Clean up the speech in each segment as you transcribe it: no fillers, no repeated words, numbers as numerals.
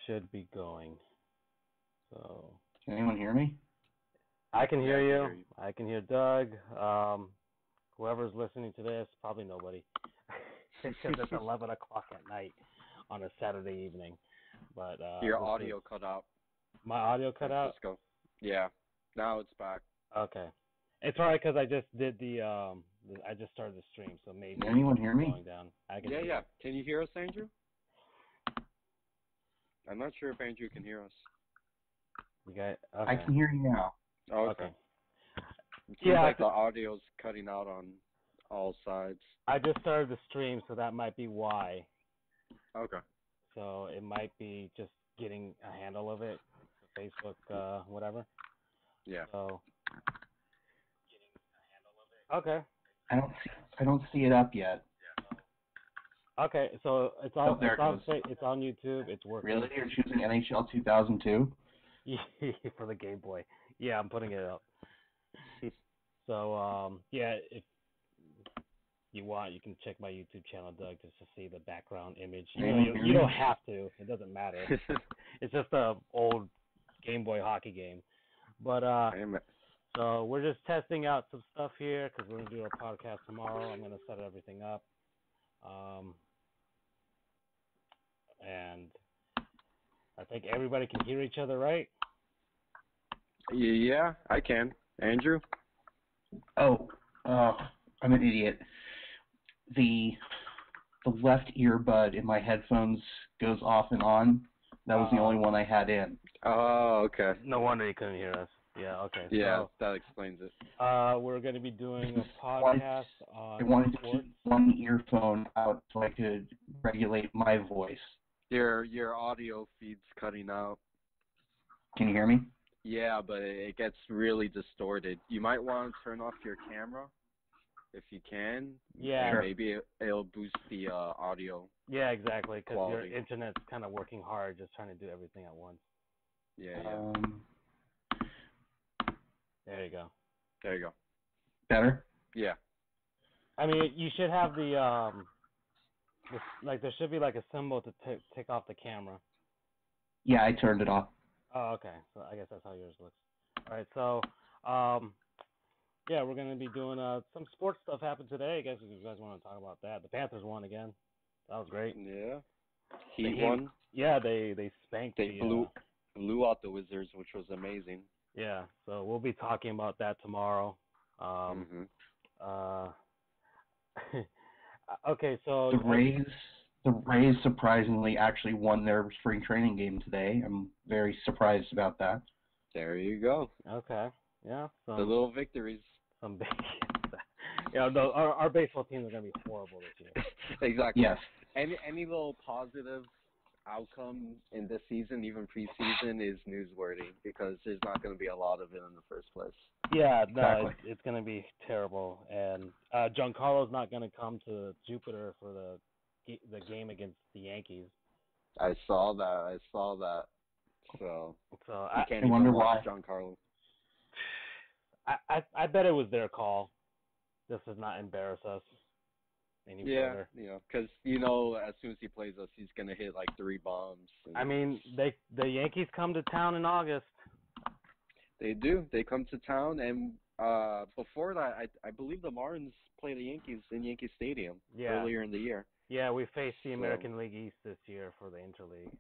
should be going. So Can anyone hear me? I can hear you. I can hear you. I can hear Doug. Whoever's listening to this, probably nobody. Because it's 11 o'clock at night on a Saturday evening. But Your audio cut out. My audio cut out? Cisco. Yeah. Now it's back. Okay. It's all right because I just did I just started the stream, so maybe. Can anyone hear me? Going down. I can hear Yeah. you. Can you hear us, Andrew? I'm not sure if Andrew can hear us. You got, okay. I can hear you now. Oh, Okay. It seems Yeah, like the audio's cutting out on all sides. I just started the stream, so that might be why. Okay. So it might be just getting a handle of it, Facebook, whatever. Yeah. So getting a handle of it. Okay. I don't see it up yet. Okay, so it's on there it goes. It's on YouTube. It's working. Really? You're choosing NHL 2002? For the Game Boy. Yeah, I'm putting it up. So yeah, if you want, you can check my YouTube channel, Doug, just to see the background image. You don't have to. It doesn't matter. It's just a old Game Boy hockey game. But so we're just testing out some stuff here because we're gonna do our podcast tomorrow. I'm gonna set everything up. And I think everybody can hear each other, right? Yeah, I can. Andrew? Oh, I'm an idiot. The left earbud in my headphones goes off and on. That was the only one I had in. Oh, okay. No wonder you couldn't hear us. Yeah, okay. Yeah, so, that explains it. we're going to be doing a podcast on I wanted to sports. keep one earphone out so I could regulate my voice. Your audio feed's cutting out. Can you hear me? Yeah, but it gets really distorted. You might want to turn off your camera if you can. Yeah. Sure. Maybe it'll boost the audio. Yeah, exactly, because your quality. internet's kind of working hard, just trying to do everything at once. Yeah. There you go. There you go. Better? Yeah. I mean, you should have the there should be like a symbol to take off the camera. Yeah, I turned it off. Oh, okay. So I guess that's how yours looks. All right. So, yeah, we're gonna be doing some sports stuff happened today. I guess if you guys want to talk about that, the Panthers won again. That was great. Yeah. He won. Yeah, they spanked. They blew out the Wizards, which was amazing. Yeah. So we'll be talking about that tomorrow. Okay. So The Rays surprisingly actually won their spring training game today. I'm very surprised about that. There you go. Okay. Yeah. The little victories. Some big. Yeah. No, our baseball teams are gonna be horrible this year. Exactly. Yes. Any little positive outcome in this season, even preseason, is newsworthy because there's not going to be a lot of it in the first place. Yeah, no, Exactly. it's going to be terrible. And Giancarlo's not going to come to Jupiter for the game against the Yankees. I saw that. So I can't I wonder even watch why. Giancarlo. I bet it was their call. This does not embarrass us any further. Yeah, because as soon as he plays us, he's gonna hit like 3 bombs. I mean, the Yankees come to town in August. They do. They come to town, and before that, I believe the Marlins play the Yankees in Yankee Stadium earlier in the year. Yeah, we faced the American League East this year for the Interleague.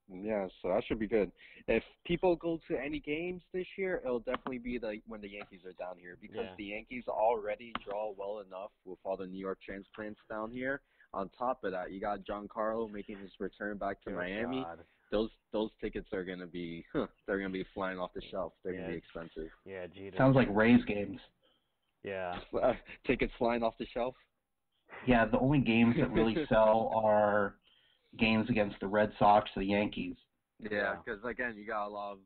Yeah, so that should be good. If people go to any games this year, it'll definitely be when the Yankees are down here because the Yankees already draw well enough with all the New York transplants down here. On top of that, you got Giancarlo making his return back to Miami. God. Those tickets are gonna be they're gonna be flying off the shelf. They're gonna be expensive. Yeah, Jeter. Sounds like Rays games. Yeah. Tickets flying off the shelf. Yeah, the only games that really sell are games against the Red Sox or the Yankees. Yeah, because again, you got a lot of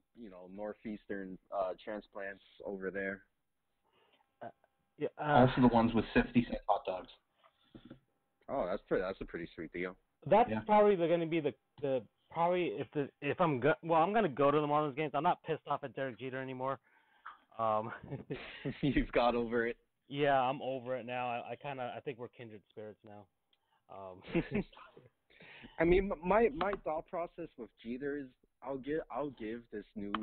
northeastern transplants over there. Also the ones with 50-cent hot dogs. Oh, that's a pretty sweet deal. That's probably going to be the probably if I'm I'm going to go to the Marlins games. I'm not pissed off at Derek Jeter anymore. You've got over it. Yeah, I'm over it now. I think we're kindred spirits now. I mean, my thought process with Jeter is I'll give this new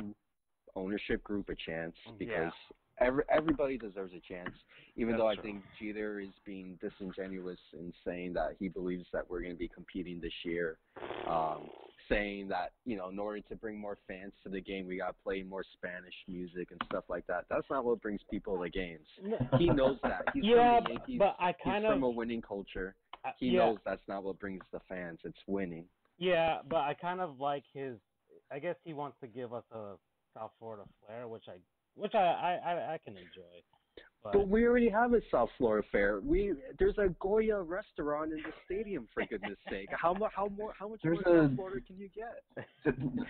ownership group a chance because everybody deserves a chance. Even That's though I true. think Jeter is being disingenuous in saying that he believes that we're going to be competing this year, saying that in order to bring more fans to the game, we got to play more Spanish music and stuff like that. That's not what brings people to games. He knows that. He's from the Yankees. but He's from a winning culture. He knows that's not what brings the fans. It's winning. Yeah, but I kind of like his. I guess he wants to give us a South Florida flair, which I can enjoy. But we already have a South Florida fair. There's a Goya restaurant in the stadium, for goodness sake. How much more South Florida can you get?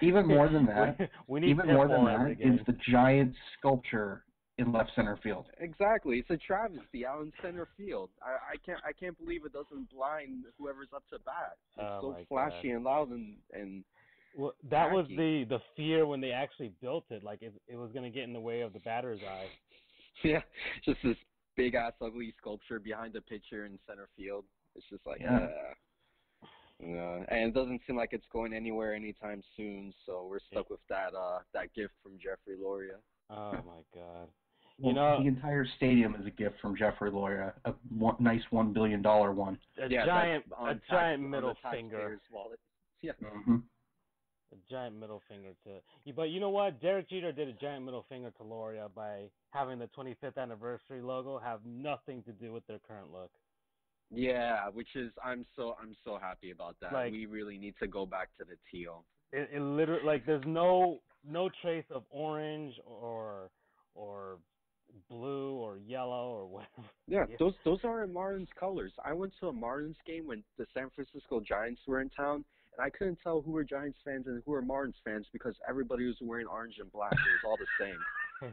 Even more than that, we need even more than that is the giant sculpture in left center field. Exactly, it's a travesty out in center field. I can't believe it doesn't blind whoever's up to bat. It's so flashy and loud and. Well, that tacky. was the fear when they actually built it. Like it was gonna get in the way of the batter's eye. Yeah, just this big ass ugly sculpture behind the pitcher in center field. It's just like, and it doesn't seem like it's going anywhere anytime soon. So we're stuck with that gift from Jeffrey Loria. Oh my God! Well, the entire stadium is a gift from Jeffrey Loria, a nice $1 billion one. A giant middle finger. Wallet. Yeah. Mm-hmm. A giant middle finger to. But you know what? Derek Jeter did a giant middle finger to Loria by having the 25th anniversary logo have nothing to do with their current look. Yeah, which is I'm so happy about that. Like, we really need to go back to the teal. It literally there's no trace of orange or blue or yellow or whatever. Yeah, those are Marlins colors. I went to a Marlins game when the San Francisco Giants were in town, and I couldn't tell who were Giants fans and who were Marlins fans because everybody was wearing orange and black. It was all the same.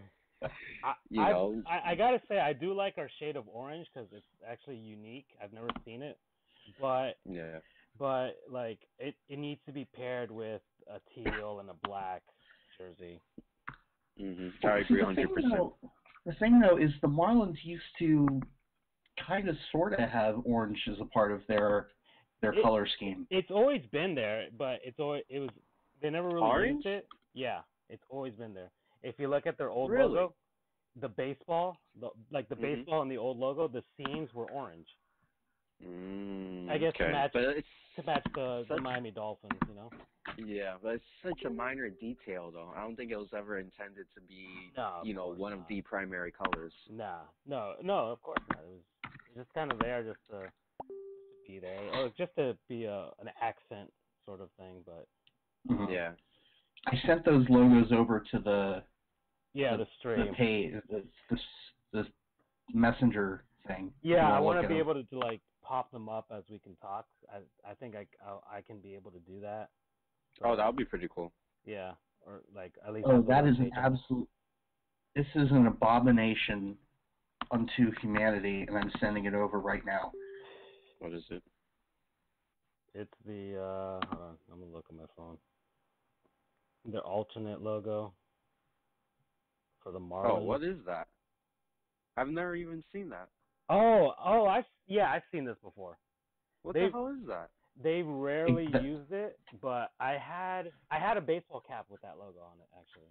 I gotta say I do like our shade of orange because it's actually unique. I've never seen it, but like it needs to be paired with a teal and a black jersey. Mm-hmm. I agree 100%. The thing though is the Marlins used to kind of sort of have orange as a part of their color scheme. It's always been there, but they never really orange? used it. Yeah, it's always been there. If you look at their old really? logo, the baseball, baseball and the old logo, the seams were orange. I guess to match the Miami Dolphins, Yeah, but it's such a minor detail, though. I don't think it was ever intended to be, one of the primary colors. No, of course not. It was just kind of there just to be there, or just to be an accent sort of thing. But yeah, I sent those logos over to the stream, the messenger thing. Yeah, I want to be able to like pop them up as we can talk. I think I can be able to do that. So, that would be pretty cool. Yeah, or like at least. Oh, that is an absolute. This is an abomination unto humanity, and I'm sending it over right now. What is it? It's the hold on, I'm gonna look at my phone. The alternate logo for the Marlins. Oh, what is that? I've never even seen that. I've seen this before. What the hell is that? They rarely used it, but I had a baseball cap with that logo on it, actually.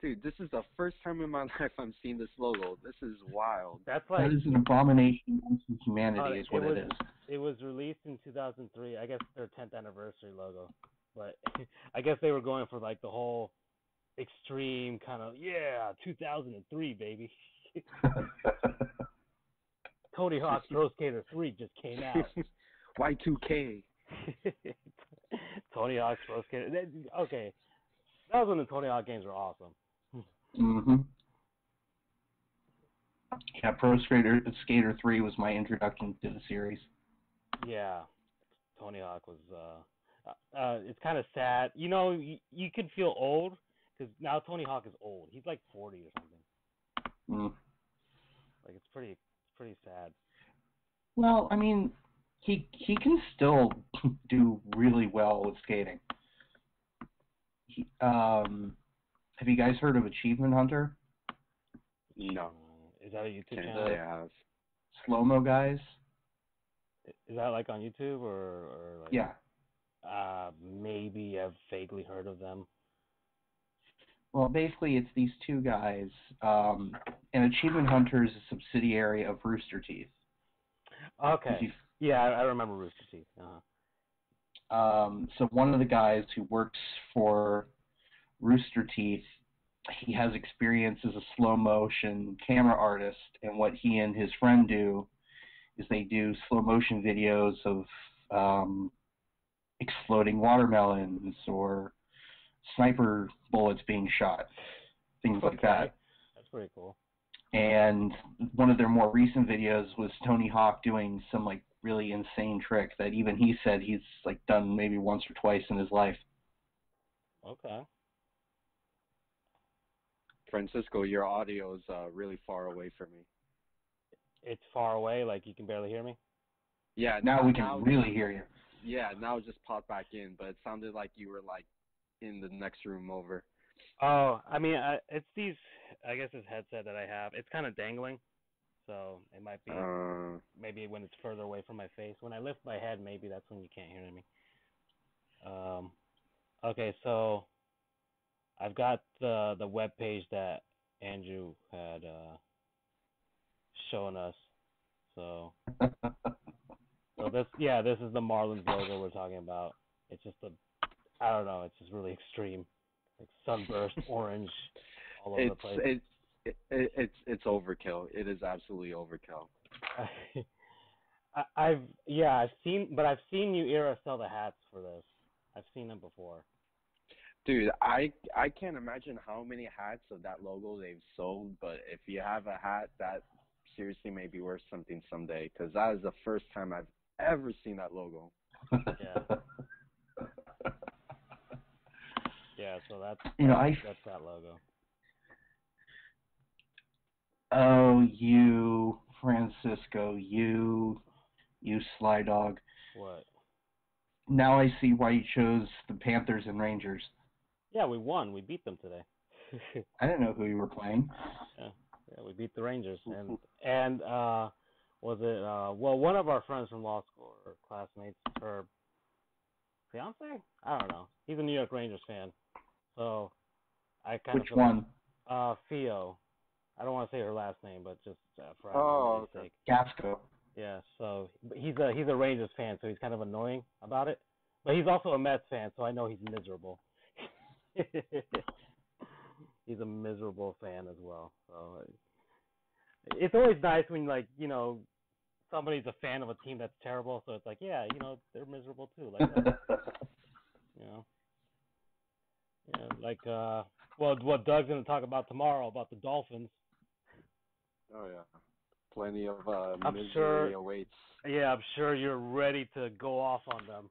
Dude, this is the first time in my life I'm seeing this logo. This is wild. That is an abomination to humanity, is what it is. It was released in 2003. I guess their 10th anniversary logo, but I guess they were going for like the whole extreme kind of 2003 baby. Tony Hawk's Pro Skater 3 just came out. Y2K. Tony Hawk's Pro Skater. Okay, that was when the Tony Hawk games were awesome. Mm-hmm. Yeah, Pro Skater 3 was my introduction to the series. Yeah, Tony Hawk was. It's kind of sad. You could feel old because now Tony Hawk is old. He's like 40 or something. Like it's pretty sad. Well, I mean, he can still do really well with skating. Have you guys heard of Achievement Hunter? No. Is that a YouTube Can't channel? say I have. Slow-mo guys? Is that like on YouTube or like... Yeah. Maybe I've vaguely heard of them. Well, basically, it's these two guys. And Achievement Hunter is a subsidiary of Rooster Teeth. Okay. Yeah, I remember Rooster Teeth. So one of the guys who works for Rooster Teeth, he has experience as a slow motion camera artist, and what he and his friend do is they do slow motion videos of exploding watermelons or sniper bullets being shot, things like that. That's pretty cool. And one of their more recent videos was Tony Hawk doing some like really insane trick that even he said he's like done maybe once or twice in his life. Okay. Francisco, your audio is really far away from me. It's far away, like you can barely hear me? Yeah, now we can really hear you. Yeah, now it just popped back in, but it sounded like you were like in the next room over. Oh, I mean, it's these, I guess this headset that I have. It's kind of dangling, so it might be, maybe when it's further away from my face. When I lift my head, maybe that's when you can't hear me. Okay, so I've got the web page that Andrew had shown us. So this is the Marlins logo we're talking about. It's just I don't know, it's just really extreme, like sunburst orange all over the place. It's overkill. It is absolutely overkill. I've seen you era sell the hats for this. I've seen them before. Dude, I can't imagine how many hats of that logo they've sold, but if you have a hat, that seriously may be worth something someday, because that is the first time I've ever seen that logo. Yeah. Yeah, so that's that logo. Oh, you, Francisco, you sly dog. What? Now I see why you chose the Panthers and Rangers. Yeah, we won. We beat them today. I didn't know who you were playing. Yeah, we beat the Rangers. And was it one of our friends from law school or classmates, her fiance? I don't know. He's a New York Rangers fan. So I kind Which one? Theo. I don't want to say her last name, but just for our sake. Gasco. Yeah, so he's a Rangers fan, so he's kind of annoying about it. But he's also a Mets fan, so I know he's miserable. He's a miserable fan as well. So it's always nice when, like, you know, somebody's a fan of a team that's terrible, so it's like, yeah, you know, they're miserable too. Like that. You know. Yeah, like what Doug's gonna talk about tomorrow about the Dolphins. Oh yeah, plenty of misery awaits. Yeah, I'm sure you're ready to go off on them.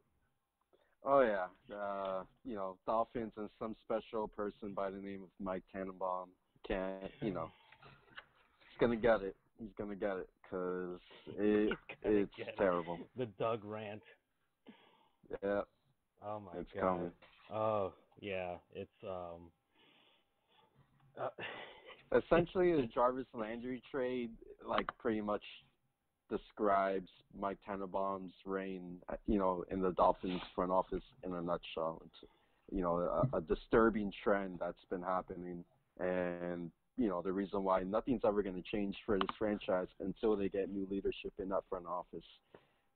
Oh yeah, you know, Dolphins and some special person by the name of Mike Tannenbaum he's gonna get it. He's gonna get it because it's terrible. The Doug rant. Yeah. Oh my it's God. Coming. Oh yeah, it's Essentially, the Jarvis Landry trade, like, pretty much describes Mike Tannenbaum's reign, you know, in the Dolphins front office in a nutshell. It's, you know, a disturbing trend that's been happening, and, you know, the reason why nothing's ever going to change for this franchise until they get new leadership in that front office.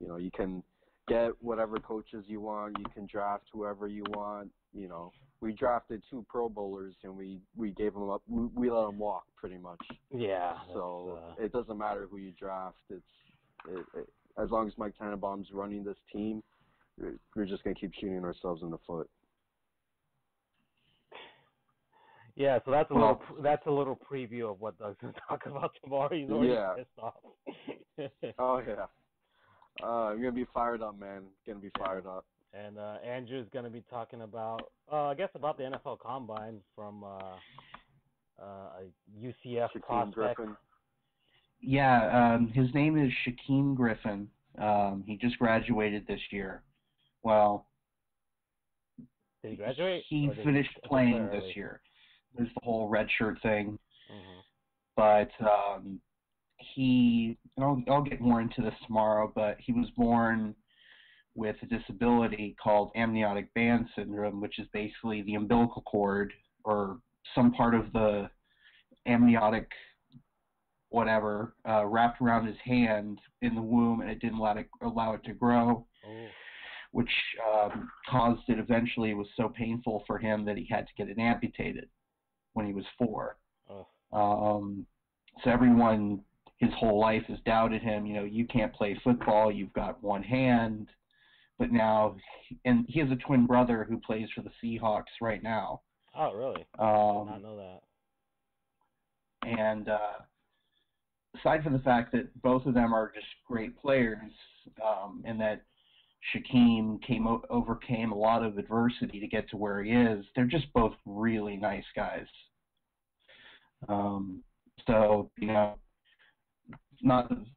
You know, you can get whatever coaches you want, you can draft whoever you want. You know, we drafted 2 Pro Bowlers and we gave them up. We let them walk pretty much. Yeah. So it doesn't matter who you draft. As long as Mike Tannenbaum's running this team, we're just gonna keep shooting ourselves in the foot. Yeah, so that's a little preview of what Doug's gonna talk about tomorrow. He's already pissed off. Oh yeah. I'm gonna be fired up, man. Gonna be fired up. And Andrew's gonna be talking about, I guess, about the NFL Combine from a UCF Shaquem prospect. Griffin. Yeah, his name is Shaquem Griffin. He just graduated this year. Well, did he graduate? He finished playing this year. There's the whole red shirt thing. Mm-hmm. But and I'll get more into this tomorrow, but he was born with a disability called amniotic band syndrome, which is basically the umbilical cord or some part of the amniotic whatever wrapped around his hand in the womb, and it didn't allow it to grow, which caused it eventually. It was so painful for him that he had to get it amputated when he was 4. So everyone his whole life has doubted him. You know, you can't play football, you've got one hand. But now, and he has a twin brother who plays for the Seahawks right now. Oh, really? I did not know that. And aside from the fact that both of them are just great players, and that Shaquem overcame a lot of adversity to get to where he is, they're just both really nice guys. So, you know,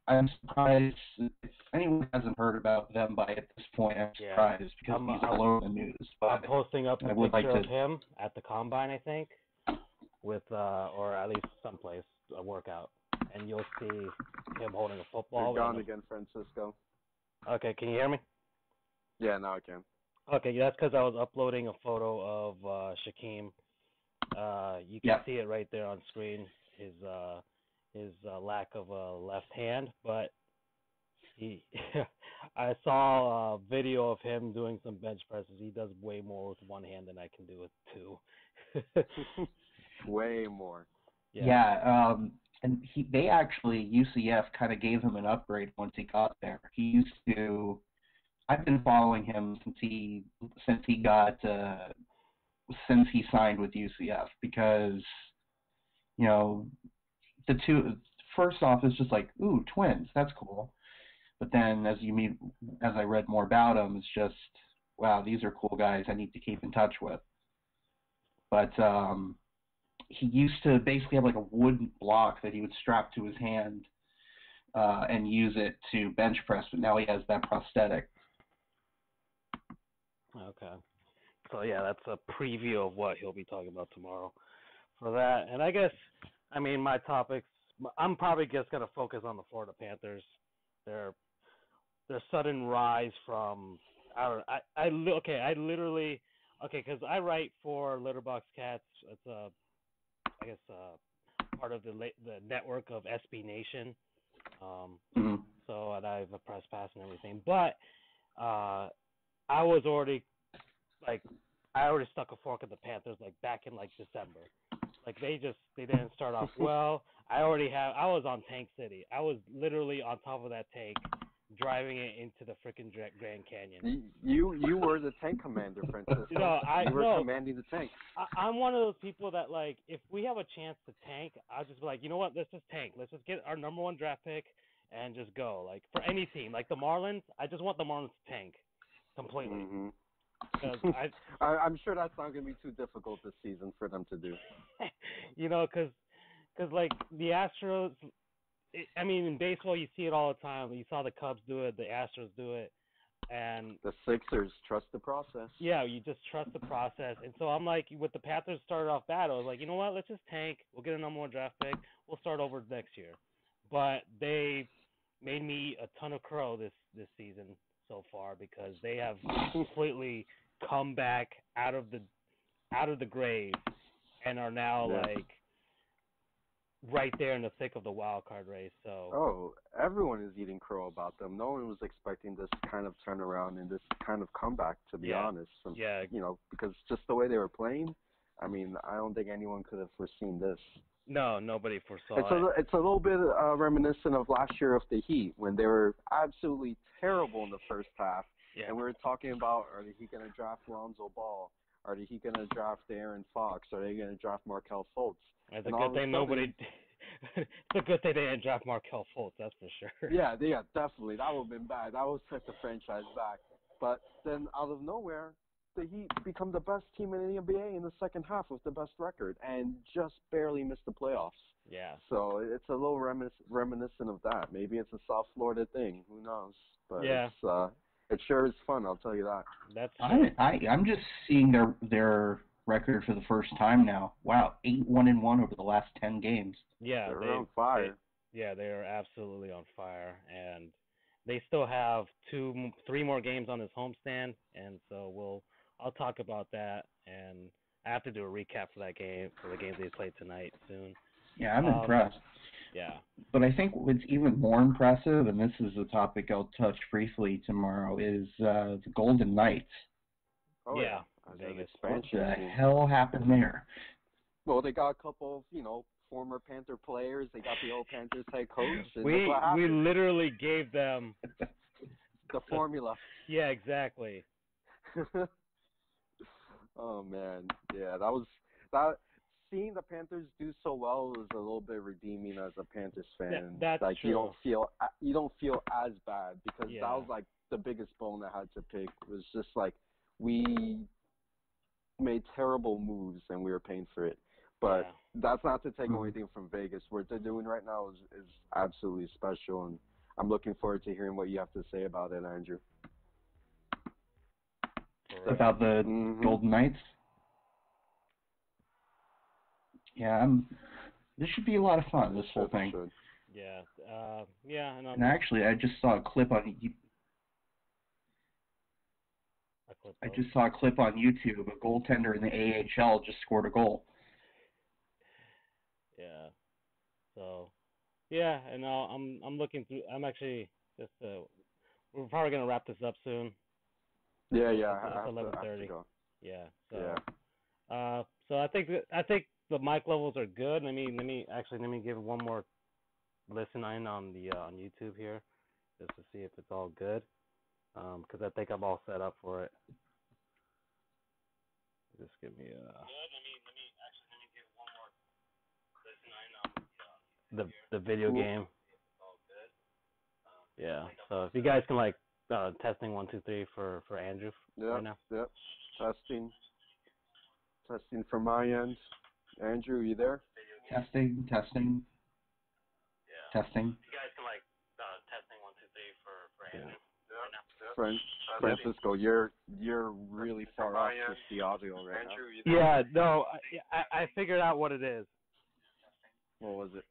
I'm surprised if anyone hasn't heard about them by at this point. I'm surprised because he's all over the news. But I'm posting up a picture of him at the combine, I think, with or at least someplace a workout, and you'll see him holding a football. You're gone again, Francisco. Okay, can you hear me? Yeah, now I can. Okay, that's because I was uploading a photo of Shaquem. You can see it right there on screen. His lack of a left hand, but I saw a video of him doing some bench presses. He does way more with one hand than I can do with 2. Way more. Yeah, and they actually, UCF kind of gave him an upgrade once he got there. He used to, I've been following him since he signed with UCF because, you know, the two, first off, it's just like, ooh, twins, that's cool. But then as I read more about them, it's just, wow, these are cool guys I need to keep in touch with. But he used to basically have like a wooden block that he would strap to his hand and use it to bench press, but now he has that prosthetic. Okay. So, yeah, that's a preview of what he'll be talking about tomorrow for that. And I guess, I mean, my topics, I'm probably just going to focus on the Florida Panthers. Their sudden rise from, because I write for Litterbox Cats. It's part of the network of SB Nation. So, and I have a press pass and everything. But I already stuck a fork in the Panthers back in December. They didn't start off well. I was on Tank City. I was literally on top of that tank, driving it into the freaking Grand Canyon. You were the tank commander, Francisco. You were commanding the tank. I'm one of those people that if we have a chance to tank, I'll just be like, you know what? Let's just tank. Let's just get our number 1 draft pick and just go. For any team, the Marlins, I just want the Marlins to tank completely. Mm-hmm. I'm sure that's not going to be too difficult this season for them to do. Because the Astros, in baseball you see it all the time. You saw the Cubs do it, the Astros do it, and the Sixers trust the process. Yeah, you just trust the process. And so I'm with the Panthers started off bad. I was like, you know what? Let's just tank. We'll get a number 1 draft pick. We'll start over next year. But they made me a ton of crow this season so far because they have completely come back out of the grave and are now right there in the thick of the wild card race. So everyone is eating crow about them. No one was expecting this kind of turnaround and this kind of comeback, to be honest. Because just the way they were playing, I don't think anyone could have foreseen this. No, nobody foresaw it. It's a little bit reminiscent of last year of the Heat when they were absolutely terrible in the first half. Yeah. And we were talking about, are he going to draft Lonzo Ball? Are he going to draft Aaron Fox? Are they going to draft Markelle Fultz? It's a good thing it's a good thing they didn't draft Markelle Fultz, that's for sure. Yeah, definitely. That would have been bad. That would set the franchise back. But then out of nowhere, the Heat become the best team in the NBA in the second half with the best record and just barely missed the playoffs. Yeah. So it's a little reminiscent of that. Maybe it's a South Florida thing. Who knows? But it sure is fun, I'll tell you that. I'm just seeing their record for the first time now. Wow, 8-1-1 over the last 10 games. Yeah, they're on fire. They are absolutely on fire, and they still have 3 more games on this homestand, and so I'll talk about that, and I have to do a recap for that game, for the games they played tonight soon. Yeah, I'm impressed. Yeah. But I think what's even more impressive, and this is a topic I'll touch briefly tomorrow, is the Golden Knights. Oh, yeah. Vegas. What the hell happened there? Well, they got a couple of, former Panther players. They got the old Panthers head coach. And we literally gave them the formula. Yeah, exactly. Oh man, yeah, that. Seeing the Panthers do so well is a little bit redeeming as a Panthers fan. That's like true. you don't feel as bad because Yeah. that was like the biggest bone I had to pick. Was just like we made terrible moves and we were paying for it. But that's not to take anything from Vegas. What they're doing right now is absolutely special, and I'm looking forward to hearing what you have to say about it, Andrew. About the Golden Knights? Yeah, this should be a lot of fun, this whole thing. Yeah. Yeah. And actually, I just saw a clip on YouTube. A goaltender in the AHL just scored a goal. Yeah. So, yeah, and I'm looking through. I'm actually just we're probably gonna wrap this up soon. Yeah. It's 11:30. Yeah. So, so I think the mic levels are good. Let me give one more listen in on the on YouTube here, just to see if it's all good. Because I think I'm all set up for it. Just give me a. Let me give one more listen in on the video game. Yeah. So if you guys can testing 1 2 3 for Andrew right now. Yep. Testing from my end. Andrew, are you there? Testing. Yeah. Testing. You guys can testing 1 2 3 for Andrew right now. Francisco, you're really far off with the audio right now. Yeah, no, I figured out what it is. What was it?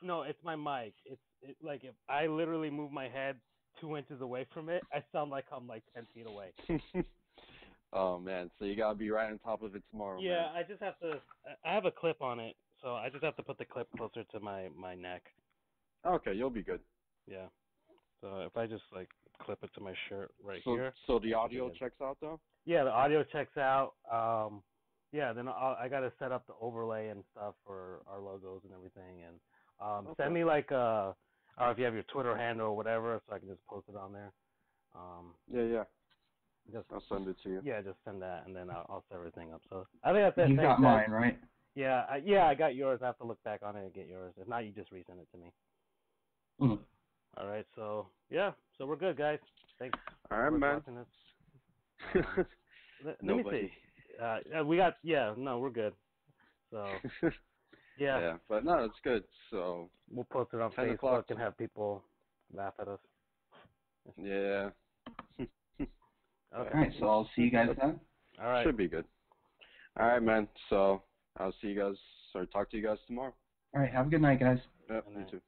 No, it's my mic. It's like if I literally move my head 2 inches away from it, I sound like I'm 10 feet away. Oh man, so you gotta be right on top of it tomorrow. Yeah, man. I just have to. I have a clip on it, so I just have to put the clip closer to my neck. Okay, you'll be good. Yeah. So if I just clip it to my shirt here. So the audio checks out though? Yeah, the audio checks out. Yeah, then I gotta set up the overlay and stuff for our logos and everything, and send me if you have your Twitter handle or whatever, so I can just post it on there. Yeah. Just, I'll send it to you. Yeah, just send that, and then I'll set everything up. So I think that's it. You got mine, right? Yeah, I got yours. I have to look back on it and get yours. If not, you just resend it to me. All right, so so we're good, guys. Thanks. All right, man. Let me see. We're good. So yeah, but no, it's good. So we'll post it on Facebook and have people laugh at us. Yeah. Okay. All right, so I'll see you guys then. All right. Should be good. All right, man. So I'll talk to you guys tomorrow. All right, have a good night, guys. Yep, you too.